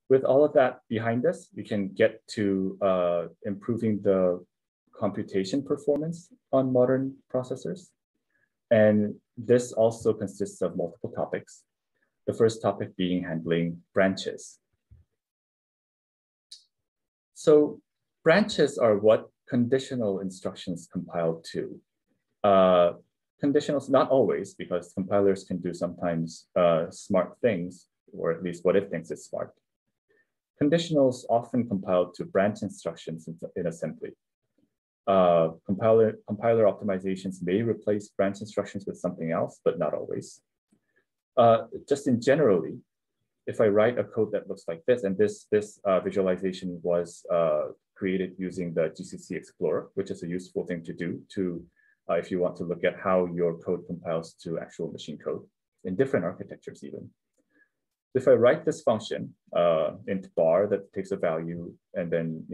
With all of that behind us, we can get to improving the computation performance on modern processors. And this also consists of multiple topics. The first topic being handling branches. So branches are what conditional instructions compile to. Conditionals, not always, because compilers can do sometimes smart things, or at least what it thinks is smart. Conditionals often compile to branch instructions in assembly. Compiler optimizations may replace branch instructions with something else, but not always. Just in generally, if I write a code that looks like this, and this visualization was created using the GCC Explorer, which is a useful thing to do if you want to look at how your code compiles to actual machine code in different architectures even. If I write this function, int bar, that takes a value and then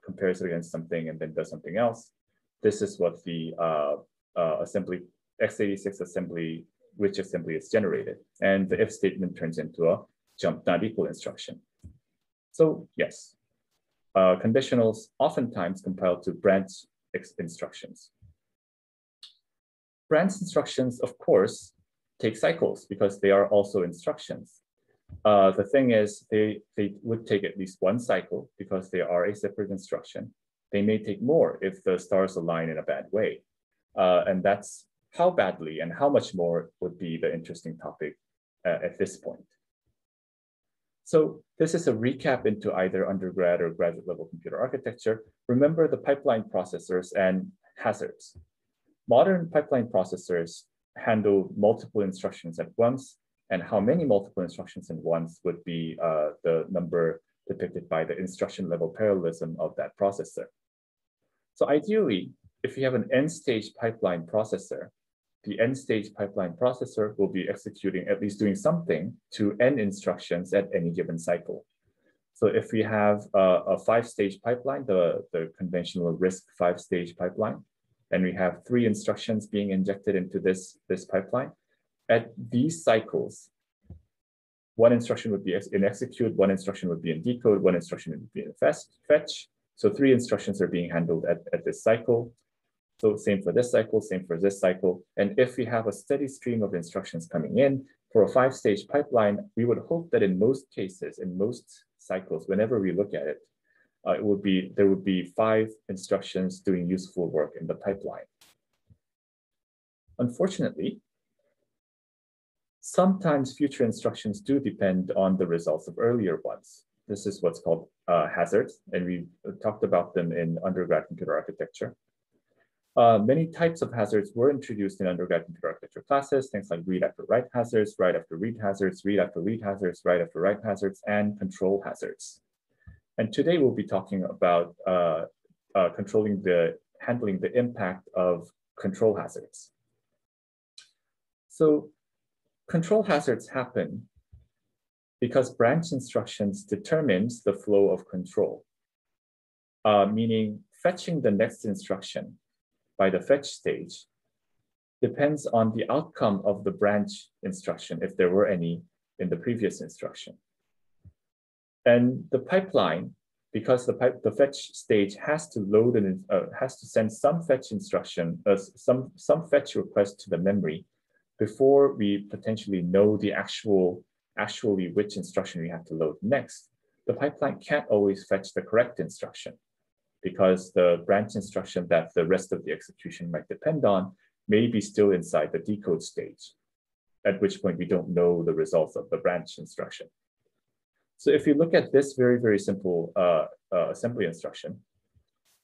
compares it against something and then does something else, this is what the assembly x86 assembly, which assembly is generated. And the if statement turns into a jump not equal instruction. So yes, conditionals oftentimes compile to branch instructions. Branch instructions, of course, take cycles because they are also instructions. The thing is, they would take at least one cycle because they are a separate instruction. They may take more if the stars align in a bad way. And that's how badly and how much more would be the interesting topic at this point. So this is a recap into either undergrad or graduate level computer architecture. Remember the pipeline processors and hazards. Modern pipeline processors handle multiple instructions at once, and how many multiple instructions at once would be the number depicted by the instruction level parallelism of that processor. So ideally, if you have an end-stage pipeline processor, the end-stage pipeline processor will be executing, at least doing something, to n instructions at any given cycle. So if we have a 5-stage pipeline, the conventional RISC 5-stage pipeline, and we have 3 instructions being injected into this pipeline, at these cycles, one instruction would be in execute, one instruction would be in decode, one instruction would be in fetch. So 3 instructions are being handled at this cycle. So same for this cycle, same for this cycle. And if we have a steady stream of instructions coming in for a 5-stage pipeline, we would hope that in most cases, in most cycles, whenever we look at it, there would be 5 instructions doing useful work in the pipeline. Unfortunately, sometimes future instructions do depend on the results of earlier ones. This is what's called hazards, and we talked about them in undergrad computer architecture. Many types of hazards were introduced in undergrad computer architecture classes, things like read after write hazards, write after read hazards, read after read hazards, write after write hazards, and control hazards. And today we'll be talking about handling the impact of control hazards. So control hazards happen because branch instructions determines the flow of control, meaning fetching the next instruction by the fetch stage depends on the outcome of the branch instruction, if there were any in the previous instruction. And the pipeline, because the fetch stage has to load and has to send some fetch instruction, some fetch request to the memory before we potentially know the actually which instruction we have to load next. The pipeline can't always fetch the correct instruction, because the branch instruction that the rest of the execution might depend on may be still inside the decode stage, at which point we don't know the results of the branch instruction. So if you look at this very, very simple assembly instruction,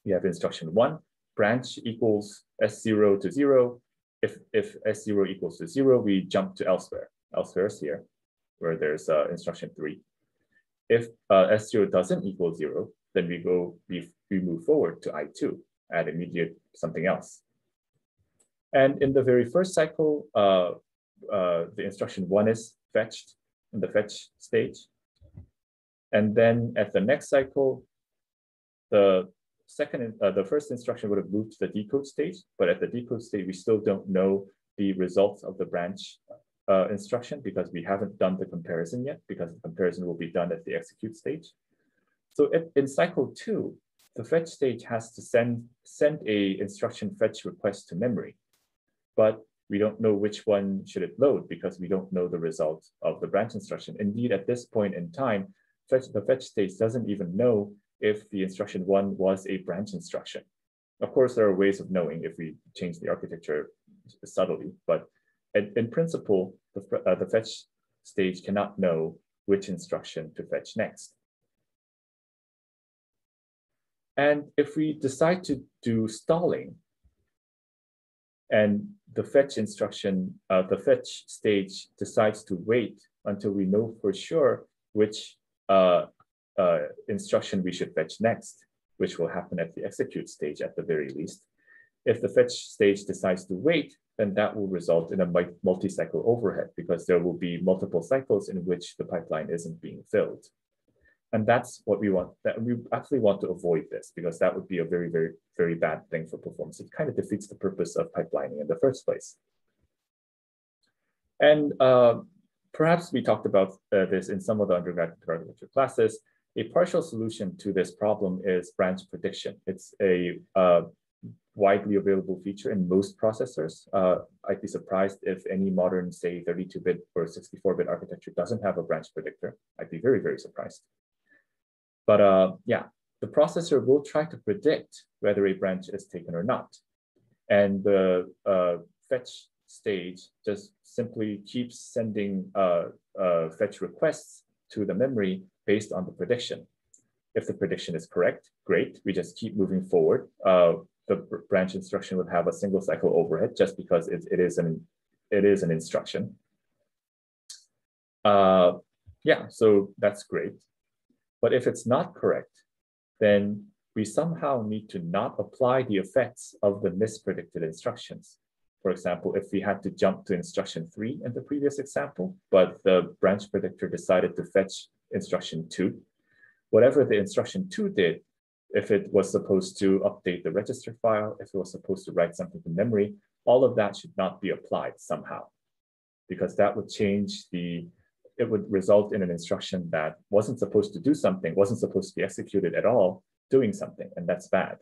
we have instruction 1, branch equals S0 to 0. If S0 equals to 0, we jump to elsewhere. Elsewhere is here, where there's instruction 3. If S0 doesn't equal 0, then we move forward to I2, add immediate something else. And in the very first cycle, the instruction 1 is fetched in the fetch stage. And then at the next cycle, the first instruction would have moved to the decode stage, but at the decode stage, we still don't know the results of the branch instruction because we haven't done the comparison yet, because the comparison will be done at the execute stage. So in cycle 2, the fetch stage has to send a instruction fetch request to memory, but we don't know which one should it load because we don't know the result of the branch instruction. Indeed, at this point in time, the fetch stage doesn't even know if the instruction 1 was a branch instruction. Of course, there are ways of knowing if we change the architecture subtly, but in principle, the fetch stage cannot know which instruction to fetch next. And if we decide to do stalling, and the fetch instruction, the fetch stage decides to wait until we know for sure which instruction we should fetch next, which will happen at the execute stage at the very least. If the fetch stage decides to wait, then that will result in a multi-cycle overhead because there will be multiple cycles in which the pipeline isn't being filled. And that's what we want. That we actually want to avoid this because that would be a very, very, very bad thing for performance. It kind of defeats the purpose of pipelining in the first place. And perhaps we talked about this in some of the undergraduate architecture classes. A partial solution to this problem is branch prediction. It's a widely available feature in most processors. I'd be surprised if any modern, say, 32-bit or 64-bit architecture doesn't have a branch predictor. I'd be very, very surprised. But yeah, the processor will try to predict whether a branch is taken or not. And the fetch stage just simply keeps sending fetch requests to the memory based on the prediction. If the prediction is correct, great, we just keep moving forward. The branch instruction would have a single cycle overhead just because it is an instruction. Yeah, so that's great. But if it's not correct, then we somehow need to not apply the effects of the mispredicted instructions. For example, if we had to jump to instruction 3 in the previous example, but the branch predictor decided to fetch instruction 2, whatever the instruction 2 did, if it was supposed to update the register file, if it was supposed to write something to memory, all of that should not be applied somehow, because that would change it would result in an instruction that wasn't supposed to do something, wasn't supposed to be executed at all, doing something, and that's bad.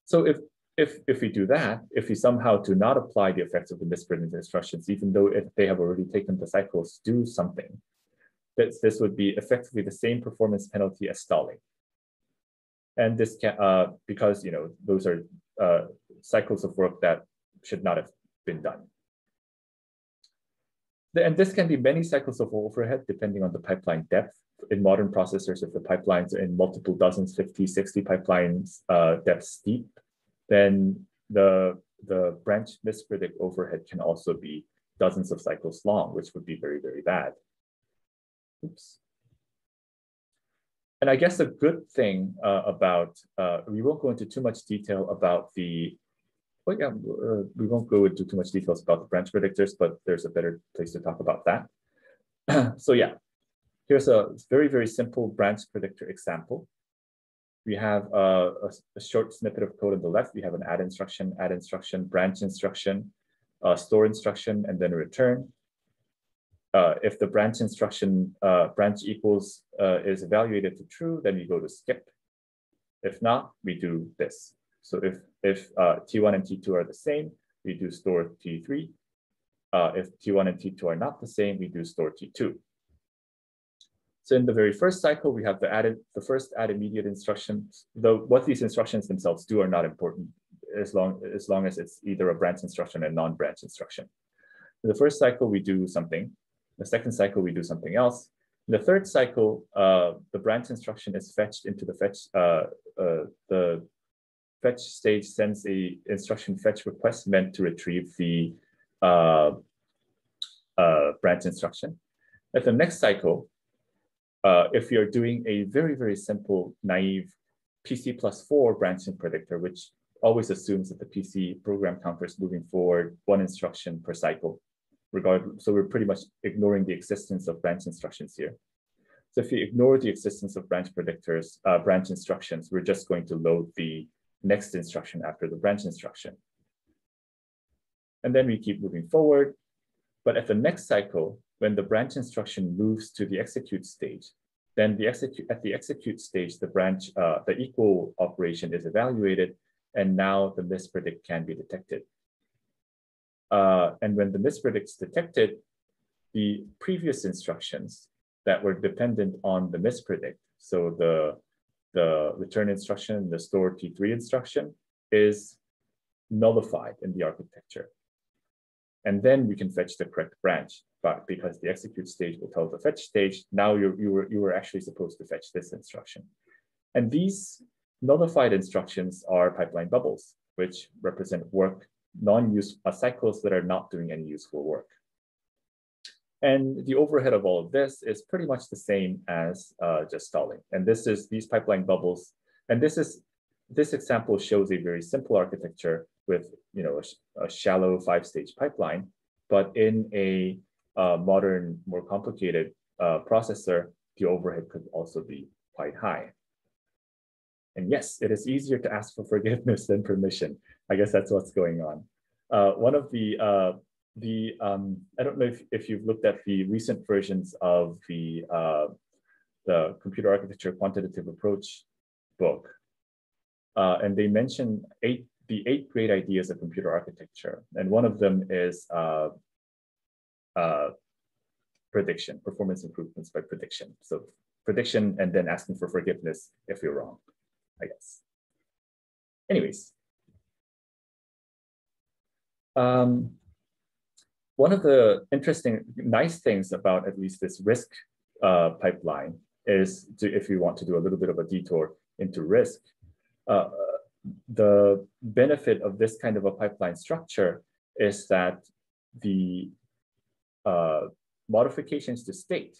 So if we do that, if we somehow do not apply the effects of the misprinted instructions, even though they have already taken the cycles to do something, this would be effectively the same performance penalty as stalling. And this can, because those are cycles of work that should not have been done. And this can be many cycles of overhead depending on the pipeline depth. In modern processors, if the pipelines are in multiple dozens, 50, 60 pipelines depth steep, then the branch mispredict overhead can also be dozens of cycles long, which would be very, very bad. Oops. And I guess a good thing about, we won't go into too much detail about we won't go into too much details about the branch predictors, but there's a better place to talk about that. So yeah, here's a very, very simple branch predictor example. We have a short snippet of code on the left. We have an add instruction, branch instruction, store instruction, and then a return. If the branch instruction, branch equals is evaluated to true, then we go to skip. If not, we do this. So if T1 and T2 are the same, we do store T3. If T1 and T2 are not the same, we do store T2. So in the very first cycle, we have the first add immediate instructions. Though what these instructions themselves do are not important, as long as it's either a branch instruction or non-branch instruction. In the first cycle, we do something. The second cycle, we do something else. In the third cycle, the branch instruction is fetched into the fetch stage sends a instruction fetch request meant to retrieve the branch instruction. At the next cycle, if you're doing a very, very simple, naive PC+4 branching predictor, which always assumes that the PC program counter is moving forward one instruction per cycle, so we're pretty much ignoring the existence of branch instructions here. So if you ignore the existence of branch predictors, branch instructions, we're just going to load the next instruction after the branch instruction. And then we keep moving forward. But at the next cycle, when the branch instruction moves to the execute stage, then at the execute stage, the equal operation is evaluated, and now the mispredict can be detected. And when the mispredict is detected, the previous instructions that were dependent on the mispredict, so the return instruction, the store T3 instruction, is nullified in the architecture. And then we can fetch the correct branch, but because the execute stage will tell the fetch stage, now you were actually supposed to fetch this instruction. And these nullified instructions are pipeline bubbles, which represent cycles that are not doing any useful work. And the overhead of all of this is pretty much the same as just stalling. And these pipeline bubbles, and this example shows a very simple architecture with a shallow 5-stage pipeline, but in a modern, more complicated processor, the overhead could also be quite high. And yes, it is easier to ask for forgiveness than permission. I guess that's what's going on. One of I don't know if you've looked at the recent versions of the Computer Architecture Quantitative Approach book, and they mention the 8 great ideas of computer architecture, and one of them is prediction, performance improvements by prediction. So prediction and then asking for forgiveness if you're wrong, I guess. Anyways. One of the nice things about at least this RISC pipeline is, if you want to do a little bit of a detour into RISC, the benefit of this kind of a pipeline structure is that the modifications to state,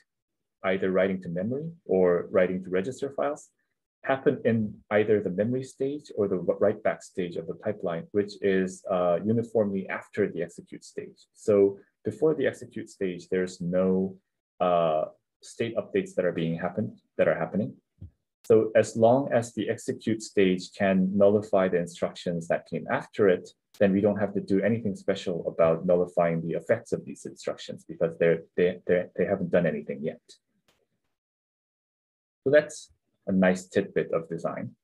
either writing to memory or writing to register files, happen in either the memory stage or the write back stage of the pipeline, which is uniformly after the execute stage. So before the execute stage, there's no state updates that are happening. So as long as the execute stage can nullify the instructions that came after it, then we don't have to do anything special about nullifying the effects of these instructions because they haven't done anything yet. So that's a nice tidbit of design.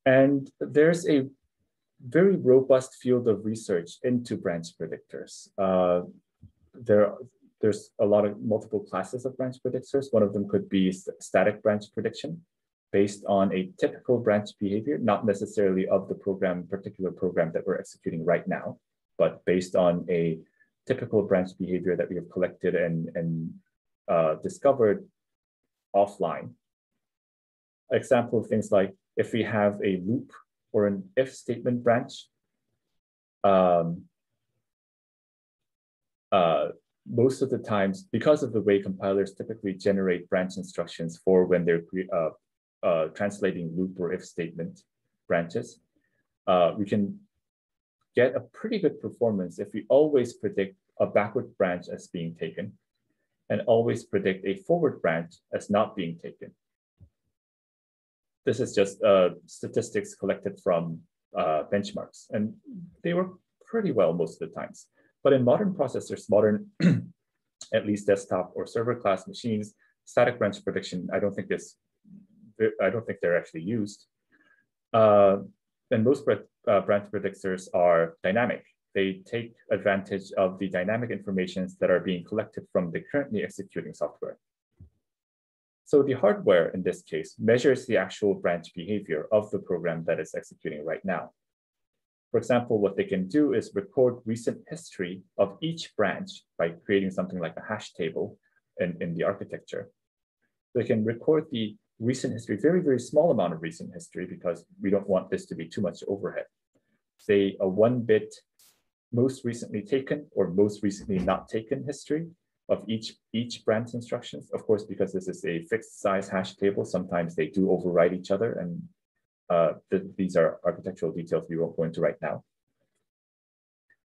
And there's a very robust field of research into branch predictors. There's multiple classes of branch predictors. One of them could be static branch prediction based on a typical branch behavior, not necessarily of the particular program that we're executing right now, but based on a typical branch behavior that we have collected and discovered offline. Example of things like if we have a loop or an if statement branch, most of the times, because of the way compilers typically generate branch instructions for when they're translating loop or if statement branches, we can get a pretty good performance if we always predict a backward branch as being taken and always predict a forward branch as not being taken. This is just statistics collected from benchmarks, and they work pretty well most of the times. But in modern processors, at least desktop or server class machines, static branch prediction, I don't think they're actually used. And most branch predictors are dynamic. They take advantage of the dynamic informations that are being collected from the currently executing software. So the hardware in this case measures the actual branch behavior of the program that is executing right now. For example, what they can do is record recent history of each branch by creating something like a hash table in the architecture. They can record the recent history, very, very small amount of recent history, because we don't want this to be too much overhead. Say a 1-bit most recently taken or most recently not taken history of each branch instructions. Of course, because this is a fixed size hash table, sometimes they do override each other, and these are architectural details we won't go into right now.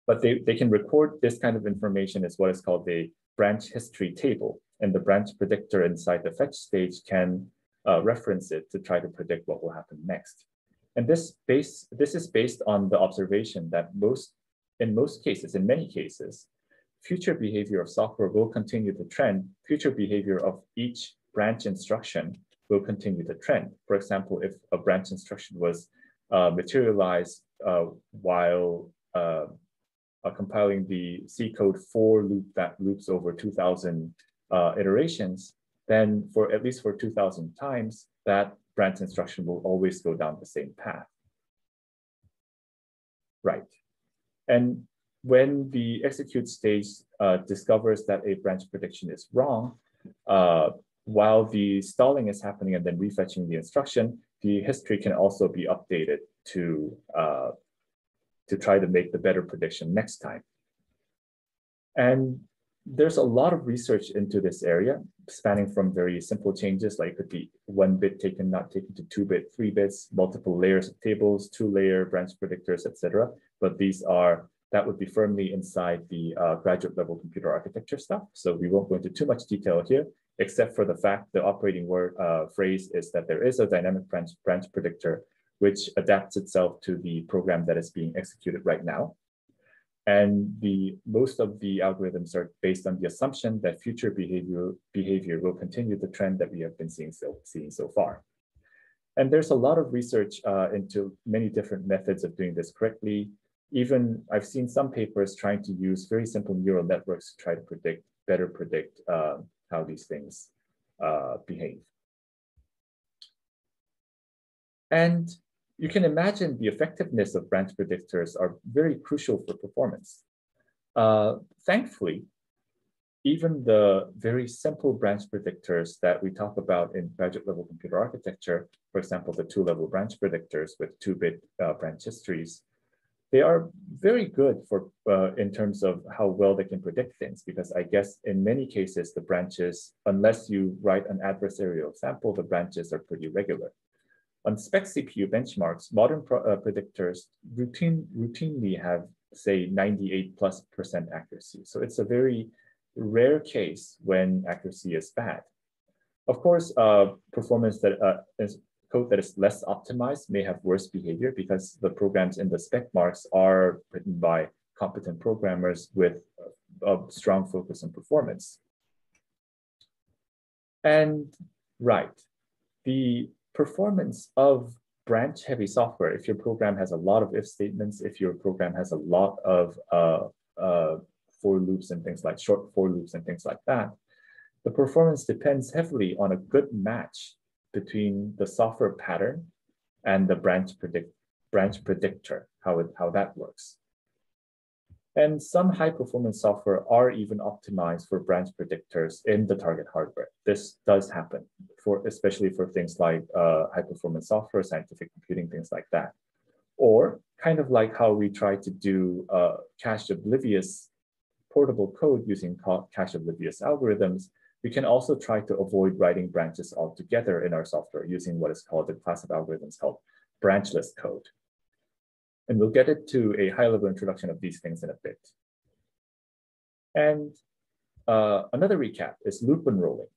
But they can record this kind of information as what is called a branch history table, and the branch predictor inside the fetch stage can reference it to try to predict what will happen next. And this is based on the observation that most in most cases, in many cases, future behavior of software will continue the trend. Future behavior of each branch instruction will continue the trend. For example, if a branch instruction was materialized while compiling the C code for loop that loops over 2,000 iterations, then for at least for 2,000 times, that branch instruction will always go down the same path. Right. And when the execute stage discovers that a branch prediction is wrong, while the stalling is happening and then refetching the instruction, the history can also be updated to try to make the better prediction next time. And there's a lot of research into this area, spanning from very simple changes, like it could be 1 bit taken, not taken, to 2 bit, 3 bits, multiple layers of tables, 2-layer branch predictors, etc. But that would be firmly inside the graduate level computer architecture stuff. So we won't go into too much detail here, except for the fact the operating word phrase is that there is a dynamic branch predictor which adapts itself to the program that is being executed right now. And most of the algorithms are based on the assumption that future behavior will continue the trend that we have been seeing so far. And there's a lot of research into many different methods of doing this correctly. Even I've seen some papers trying to use very simple neural networks to try to better predict how these things behave. And you can imagine the effectiveness of branch predictors are very crucial for performance. Thankfully, even the very simple branch predictors that we talk about in graduate level computer architecture, for example, the 2-level branch predictors with 2-bit branch histories, they are very good for in terms of how well they can predict things, because I guess in many cases, the branches, unless you write an adversarial sample, the branches are pretty regular. On spec CPU benchmarks, modern predictors routinely have, say, 98+% accuracy. So it's a very rare case when accuracy is bad. Of course, performance that is code that is less optimized may have worse behavior because the programs in the spec marks are written by competent programmers with a strong focus on performance. And right, the performance of branch-heavy software, if your program has a lot of if statements, if your program has a lot of for loops and things like short for loops and things like that, the performance depends heavily on a good match between the software pattern and the branch predictor, how that works. And some high-performance software are even optimized for branch predictors in the target hardware. This does happen, especially for things like high-performance software, scientific computing, things like that. Or kind of like how we try to do cache-oblivious portable code using cache-oblivious algorithms, we can also try to avoid writing branches altogether in our software using what is called a class of algorithms called branchless code. And we'll get into a high-level introduction of these things in a bit. And another recap is loop unrolling.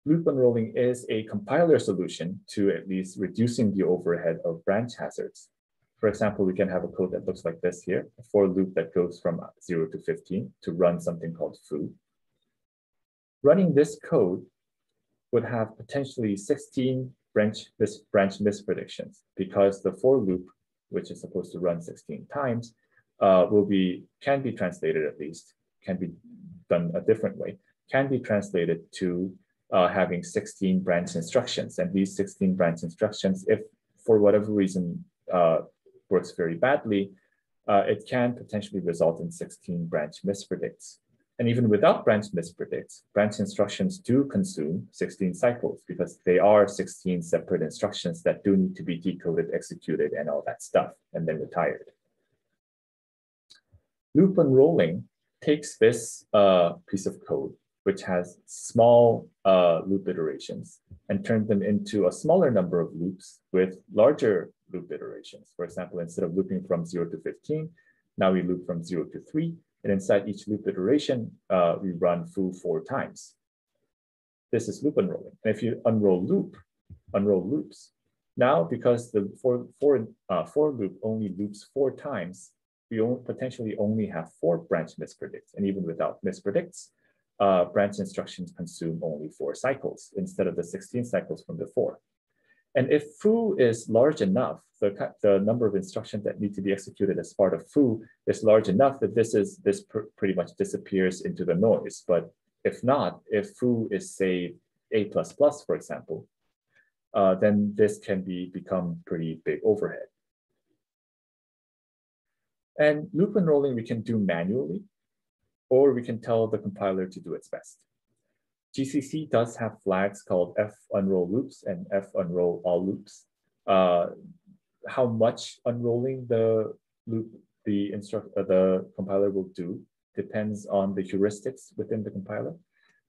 Loop unrolling is a compiler solution to at least reducing the overhead of branch hazards. For example, we can have a code that looks like this here, a for loop that goes from 0 to 15 to run something called foo. Running this code would have potentially 16 branch mispredictions because the for loop, which is supposed to run 16 times, can be translated at least, can be done a different way, can be translated to having 16 branch instructions. And these 16 branch instructions, if for whatever reason works very badly, it can potentially result in 16 branch mispredicts. And even without branch mispredicts, branch instructions do consume 16 cycles because they are 16 separate instructions that do need to be decoded, executed, and all that stuff, and then retired. Loop unrolling takes this piece of code, which has small loop iterations, and turns them into a smaller number of loops with larger loop iterations. For example, instead of looping from 0 to 15, now we loop from 0 to 3. And inside each loop iteration, we run foo 4 times. This is loop unrolling. And if you unroll loops, now because the for loop only loops 4 times, potentially only have 4 branch mispredicts. And even without mispredicts, branch instructions consume only 4 cycles instead of the 16 cycles from before. And if foo is large enough, the number of instructions that need to be executed as part of foo is large enough that this pretty much disappears into the noise. But if not, if foo is, say, A++, for example, then this can become pretty big overhead. And loop unrolling we can do manually, or we can tell the compiler to do its best. GCC does have flags called funroll loops and funroll all loops. How much unrolling the compiler will do depends on the heuristics within the compiler.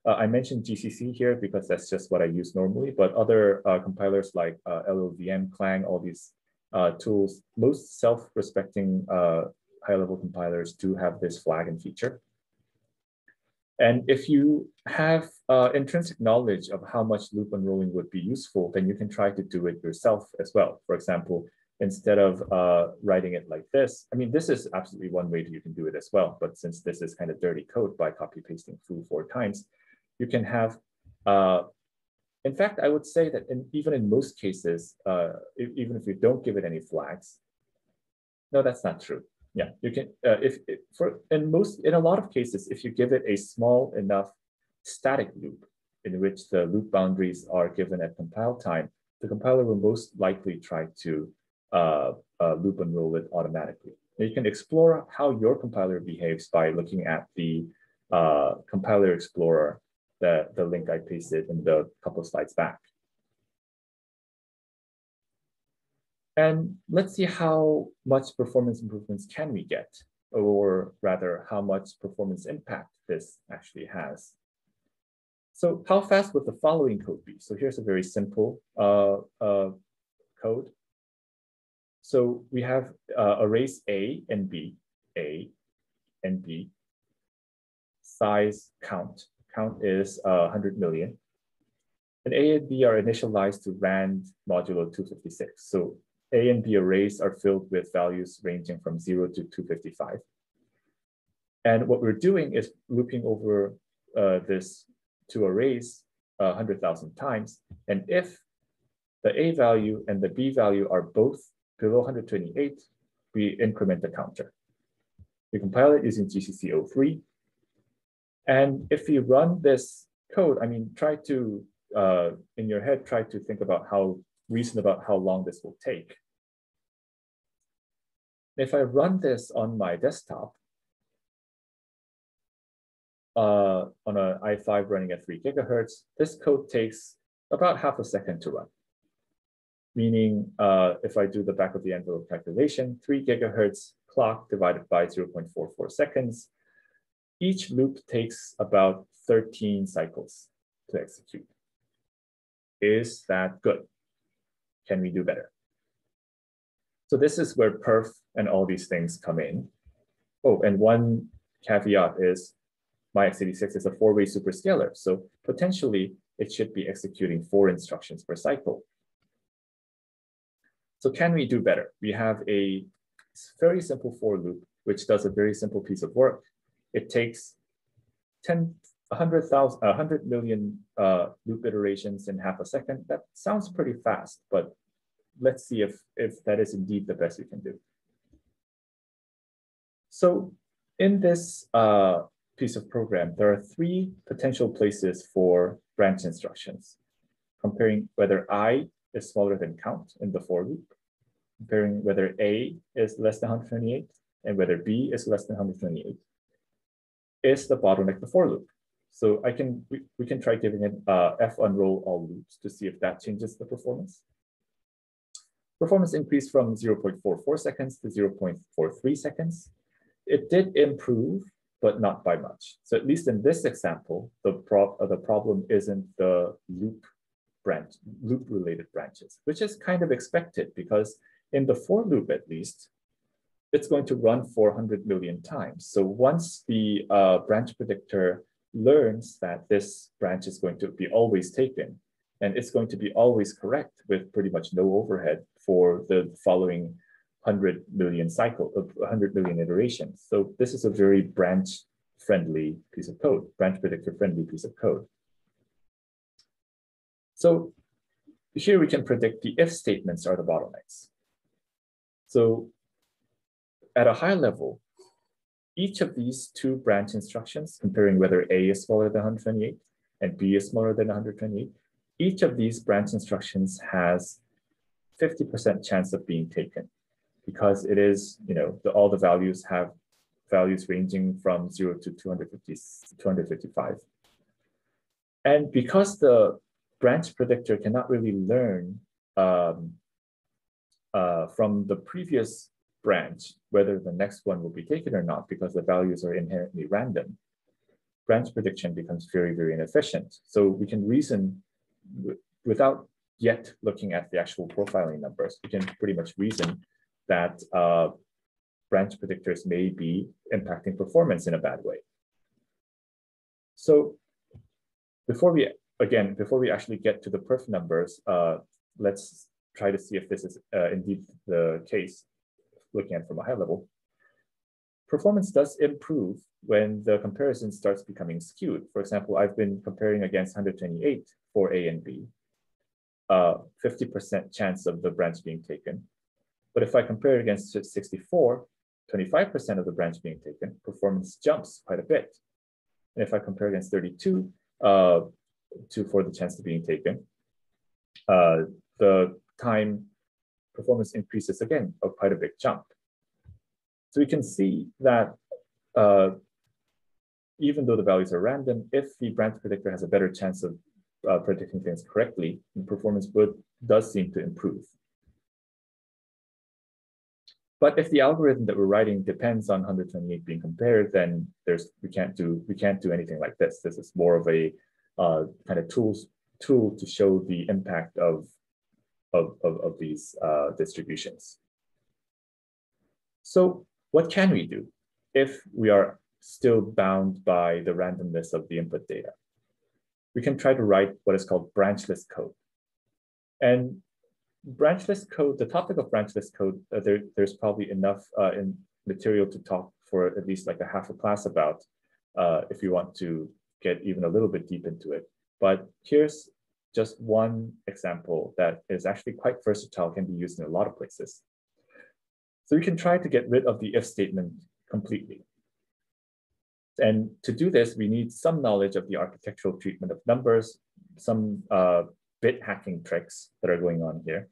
I mentioned GCC here because that's just what I use normally, but other compilers like LLVM, Clang, all these tools, most self-respecting high-level compilers do have this flagging feature. And if you have intrinsic knowledge of how much loop unrolling would be useful, then you can try to do it yourself as well. For example, instead of writing it like this, I mean, this is absolutely one way that you can do it as well. But since this is kind of dirty code by copy pasting foo 4 times, you can have, in fact, I would say that even in most cases, even if you don't give it any flags, no, that's not true. Yeah, you can, in a lot of cases, if you give it a small enough static loop in which the loop boundaries are given at compile time, the compiler will most likely try to loop unroll it automatically. And you can explore how your compiler behaves by looking at the compiler explorer, the link I pasted in the couple of slides back. And let's see how much performance improvements can we get, or rather how much performance impact this actually has. So how fast would the following code be? So here's a very simple code. So we have arrays A and B, size count. Count is 100 million. And A and B are initialized to rand modulo 256. So A and B arrays are filled with values ranging from 0 to 255. And what we're doing is looping over this 2 arrays 100,000 times. And if the A value and the B value are both below 128, we increment the counter. We compile it using GCC 03. And if you run this code, I mean, try to, in your head, try to think about reason about how long this will take. If I run this on my desktop, on an i5 running at 3 gigahertz, this code takes about half a second to run. Meaning, if I do the back of the envelope calculation, 3 gigahertz clock divided by 0.44 seconds, each loop takes about 13 cycles to execute. Is that good? Can we do better? So this is where perf and all these things come in. Oh, and one caveat is my x86 is a 4-way superscalar. So potentially it should be executing 4 instructions per cycle. So can we do better? We have a very simple for loop, which does a very simple piece of work. It takes 100 million loop iterations in half a second. That sounds pretty fast, but let's see if that is indeed the best we can do. So in this piece of program, there are 3 potential places for branch instructions, comparing whether I is smaller than count in the for loop, comparing whether A is less than 128, and whether B is less than 128, is the bottleneck the for loop. So we can try giving it funroll all loops to see if that changes the performance. Performance increased from 0.44 seconds to 0.43 seconds. It did improve, but not by much. So at least in this example, the problem isn't the loop-related branches, which is kind of expected because in the for loop at least, it's going to run 400 million times. So once the branch predictor learns that this branch is going to be always taken, and it's going to be always correct with pretty much no overhead for the following 100 million cycle of 100 million iterations. So this is a very branch-friendly piece of code, branch predictor-friendly piece of code. So here we can predict the if statements are the bottlenecks. So at a high level, each of these two branch instructions, comparing whether A is smaller than 128 and B is smaller than 128, each of these branch instructions has 50% chance of being taken because it is, all the values have values ranging from 0 to 255. And because the branch predictor cannot really learn from the previous branch whether the next one will be taken or not because the values are inherently random, branch prediction becomes very, very inefficient. So we can reason without yet looking at the actual profiling numbers. We can pretty much reason that branch predictors may be impacting performance in a bad way. So before we actually get to the perf numbers, let's try to see if this is indeed the case, looking at it from a high level. Performance does improve when the comparison starts becoming skewed. For example, I've been comparing against 128 for A and B, 50% chance of the branch being taken. But if I compare it against 64, 25% of the branch being taken, performance jumps quite a bit. And if I compare against 32, for the chance of being taken, the time performance increases again, quite a big jump. So we can see that even though the values are random, if the branch predictor has a better chance of predicting things correctly, the performance does seem to improve. But if the algorithm that we're writing depends on 128 being compared, then we can't do anything like this. This is more of a kind of tool to show the impact of these distributions. So what can we do if we are still bound by the randomness of the input data? We can try to write what is called branchless code. And branchless code, the topic of branchless code, there's probably enough in material to talk for at least like a half a class about if you want to get even a little bit deep into it. But here's just one example that is actually quite versatile, can be used in a lot of places. So we can try to get rid of the if statement completely. And to do this, we need some knowledge of the architectural treatment of numbers, some bit hacking tricks that are going on here.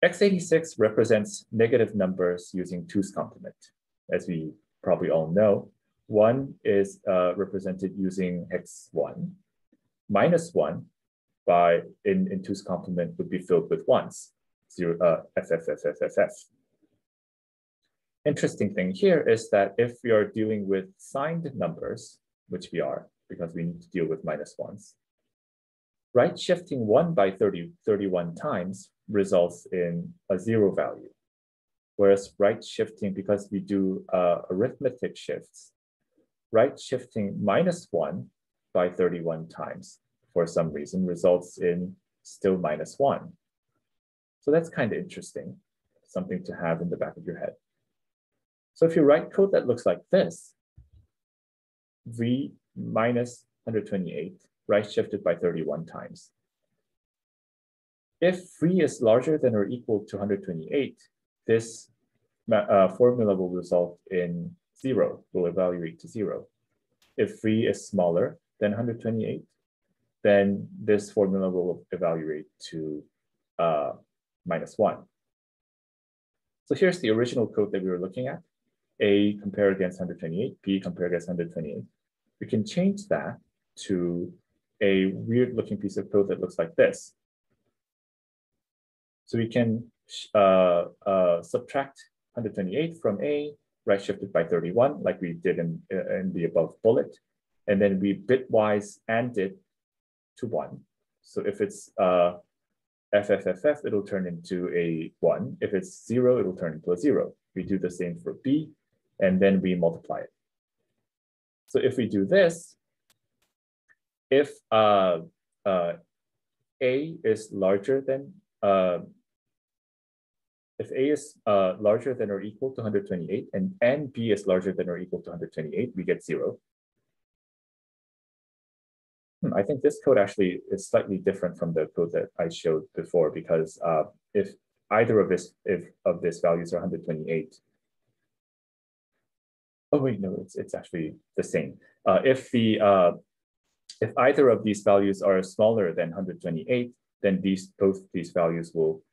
x86 represents negative numbers using 2's complement. As we probably all know, 1 is represented using hex 1. -1 in 2's complement would be filled with 1s, FFFFFF. Interesting thing here is that if we are dealing with signed numbers, which we are, because we need to deal with -1s, right shifting 1 by 31 times results in a 0 value. Whereas right shifting, because we do arithmetic shifts, right shifting -1 by 31 times for some reason results in still -1. So that's kind of interesting, something to have in the back of your head. So if you write code that looks like this, v minus 128, right shifted by 31 times. If v is larger than or equal to 128, this formula will result in 0, will evaluate to 0. If v is smaller than 128, then this formula will evaluate to -1. So here's the original code that we were looking at. A compared against 128, B compared against 128. We can change that to a weird looking piece of code that looks like this. So we can subtract 128 from A, right shifted by 31, like we did in the above bullet. And then we bitwise AND it to 1. So if it's FFFF, it'll turn into a 1. If it's 0, it'll turn into a 0. We do the same for B, and then we multiply it. So if we do this, if A is larger than, if A is larger than or equal to 128 and B is larger than or equal to 128, we get 0. I think this code actually is slightly different from the code that I showed before, because if either of this values are 128, oh wait, no, it's actually the same. If either of these values are smaller than 128, then both these values will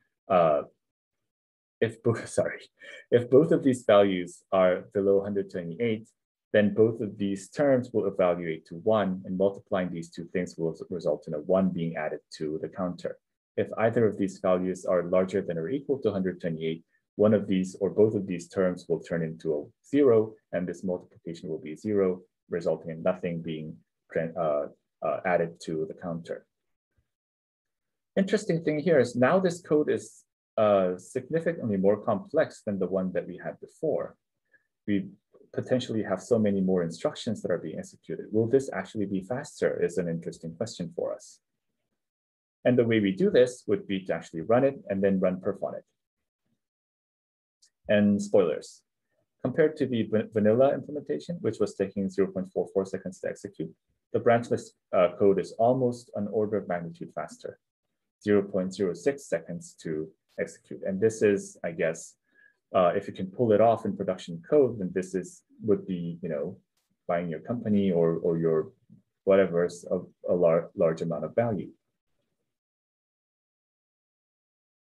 if both of these values are below 128, then both of these terms will evaluate to 1, and multiplying these two things will result in a 1 being added to the counter. If either of these values are larger than or equal to 128, one of these or both of these terms will turn into a 0, and this multiplication will be 0, resulting in nothing being added to the counter. Interesting thing here is now this code is significantly more complex than the one that we had before. We potentially have so many more instructions that are being executed. Will this actually be faster is an interesting question for us. And the way we do this would be to actually run it and then run perf on it. And spoilers, compared to the vanilla implementation, which was taking 0.44 seconds to execute, the branchless code is almost an order of magnitude faster, 0.06 seconds to execute. And this is, I guess, if you can pull it off in production code, then this would be, buying your company or your whatever's of a large amount of value.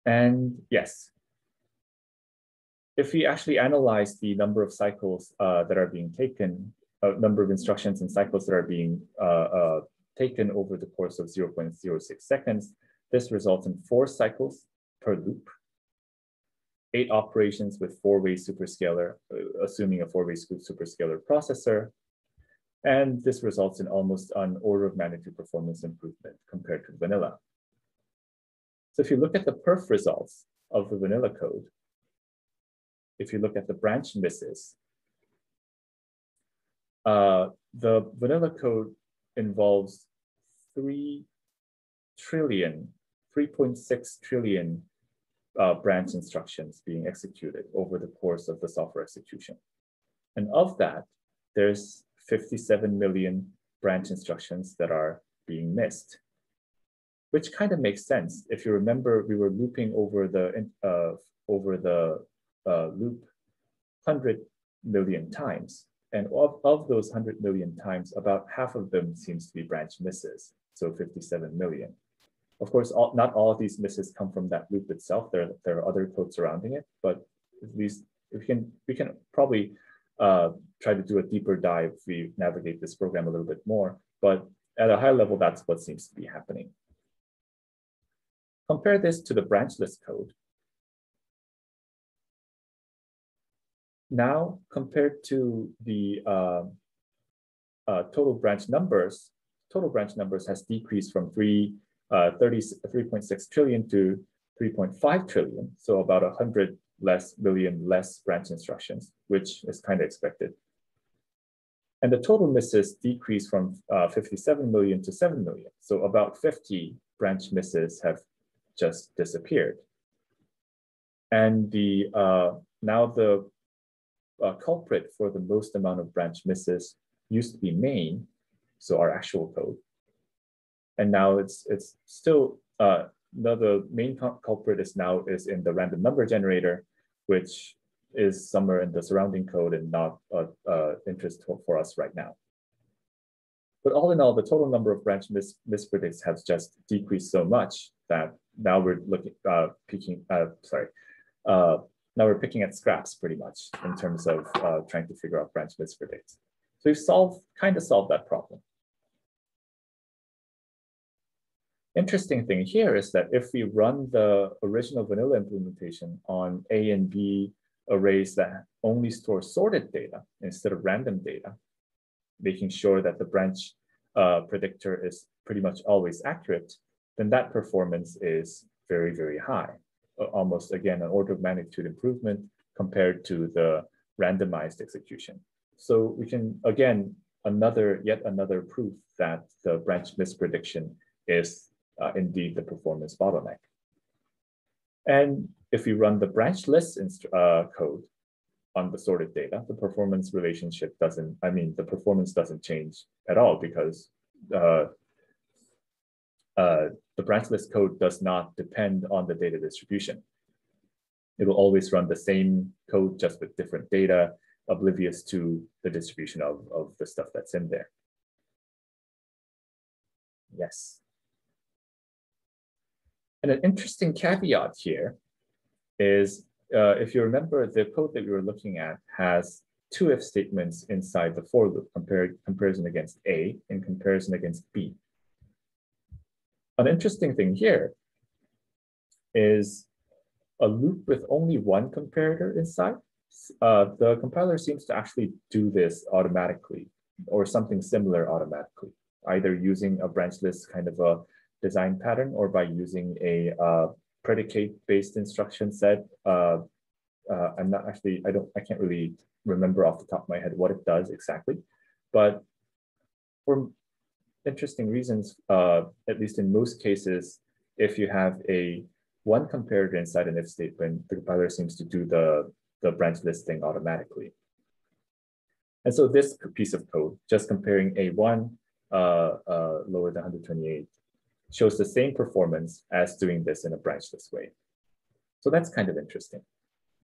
And yes, if we actually analyze the number of cycles that are being taken, number of instructions and cycles that are being taken over the course of 0.06 seconds, this results in 4 cycles per loop, 8 operations with 4-way superscalar, assuming a 4-way superscalar processor. And this results in almost an order of magnitude performance improvement compared to vanilla. So if you look at the perf results of the vanilla code, if you look at the branch misses, the vanilla code involves 3.6 trillion branch instructions being executed over the course of the software execution. And of that, there's 57 million branch instructions that are being missed, which kind of makes sense. If you remember, we were looping over the loop 100 million times. And of those 100 million times, about half of them seems to be branch misses, so 57 million. Of course, not all of these misses come from that loop itself. There are other code surrounding it, but at least we can probably try to do a deeper dive if we navigate this program a little bit more. But at a high level, that's what seems to be happening. Compare this to the branchless code. Now, compared to the total branch numbers has decreased from 3.6 trillion to 3.5 trillion, so about 100 million less branch instructions, which is kind of expected. And the total misses decreased from 57 million to 7 million, so about 50 branch misses have just disappeared. And now the culprit for the most amount of branch misses used to be main, so our actual code. And now it's still, the main culprit is in the random number generator, which is somewhere in the surrounding code and not interest for us right now. But all in all, the total number of branch mispredicts has just decreased so much that now we're now we're picking at scraps pretty much in terms of trying to figure out branch mispredicts. So we've kind of solved that problem. Interesting thing here is that if we run the original vanilla implementation on A and B arrays that only store sorted data instead of random data, making sure that the branch predictor is pretty much always accurate, then that performance is very, very high. Almost, again, an order of magnitude improvement compared to the randomized execution. So we can, again, yet another proof that the branch misprediction is indeed the performance bottleneck. And if we run the branchless code on the sorted data, the performance relationship doesn't, the performance doesn't change at all because the branchless code does not depend on the data distribution. It will always run the same code just with different data, oblivious to the distribution of the stuff that's in there. Yes. And an interesting caveat here is, if you remember, the code that we were looking at has two if statements inside the for loop, comparison against A and comparison against B. An interesting thing here is a loop with only one comparator inside. The compiler seems to actually do this automatically or something similar automatically, either using a branchless kind of a design pattern or by using a predicate-based instruction set. I'm not actually, I can't really remember off the top of my head what it does exactly, but for interesting reasons, at least in most cases, if you have one comparator inside an if statement, the compiler seems to do the branchless thing automatically. And so this piece of code, just comparing A1 lower than 128, shows the same performance as doing this in a branchless way. So that's kind of interesting.